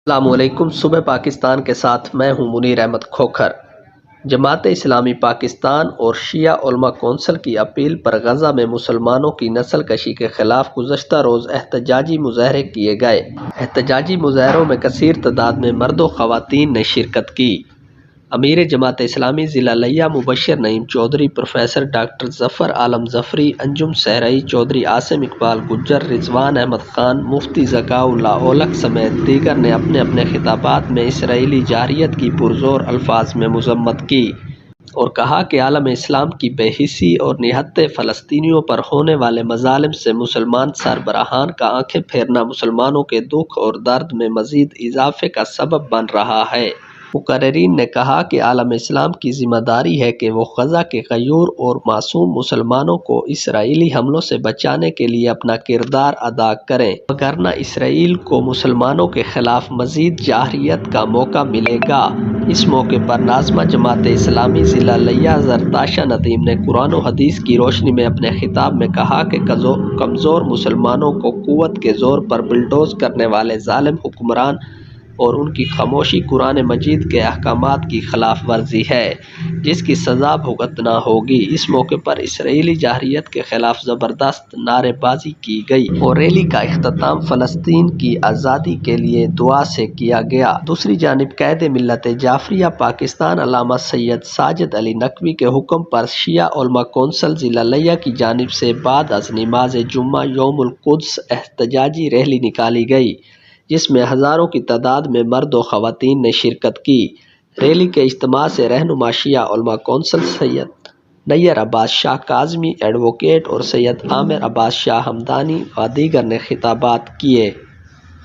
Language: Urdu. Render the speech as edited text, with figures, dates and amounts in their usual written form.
السلام علیکم۔ صبح پاکستان کے ساتھ میں ہوں منیر احمد کھوکھر۔ جماعت اسلامی پاکستان اور شیعہ علماء کونسل کی اپیل پر غزہ میں مسلمانوں کی نسل کشی کے خلاف گزشتہ روز احتجاجی مظاہرے کیے گئے۔ احتجاجی مظاہروں میں کثیر تعداد میں مرد و خواتین نے شرکت کی۔ امیر جماعت اسلامی ضلع لیہ مبشر نعیم چودھری، پروفیسر ڈاکٹر ظفر عالم ظفری، انجم صحرائی، چودھری عاصم اقبال گجر، رضوان احمد خان، مفتی ذکاء اللہ اولک سمیت دیگر نے اپنے اپنے خطابات میں اسرائیلی جارحیت کی پرزور الفاظ میں مذمت کی اور کہا کہ عالم اسلام کی بے حسی اور نہتے فلسطینیوں پر ہونے والے مظالم سے مسلمان سربراہان کا آنکھیں پھیرنا مسلمانوں کے دکھ اور درد میں مزید اضافے کا سبب بن رہا ہے۔ مقررین نے کہا کہ عالم اسلام کی ذمہ داری ہے کہ وہ غزہ کے غیور اور معصوم مسلمانوں کو اسرائیلی حملوں سے بچانے کے لیے اپنا کردار ادا کریں، وگرنہ اسرائیل کو مسلمانوں کے خلاف مزید جارحیت کا موقع ملے گا۔ اس موقع پر ناظمہ جماعت اسلامی ضلع لیہ زرتاشہ ندیم نے قرآن و حدیث کی روشنی میں اپنے خطاب میں کہا کہ کمزور مسلمانوں کو قوت کے زور پر بلڈوز کرنے والے ظالم حکمران اور ان کی خاموشی قرآن مجید کے احکامات کی خلاف ورزی ہے، جس کی سزا بھگتنا ہوگی۔ اس موقع پر اسرائیلی جارحیت کے خلاف زبردست نعرے بازی کی گئی اور ریلی کا اختتام فلسطین کی آزادی کے لیے دعا سے کیا گیا۔ دوسری جانب قائد ملت جعفریہ پاکستان علامہ سید ساجد علی نقوی کے حکم پر شیعہ علماء کونسل ضلع لیہ کی جانب سے بعد از نماز جمعہ یوم القدس احتجاجی ریلی نکالی گئی، جس میں ہزاروں کی تعداد میں مرد و خواتین نے شرکت کی۔ ریلی کے اجتماع سے رہنما شیعہ علماء کونسل سید نیر عباس شاہ کاظمی ایڈووکیٹ اور سید عامر عباس شاہ ہمدانی و دیگر نے خطابات کیے۔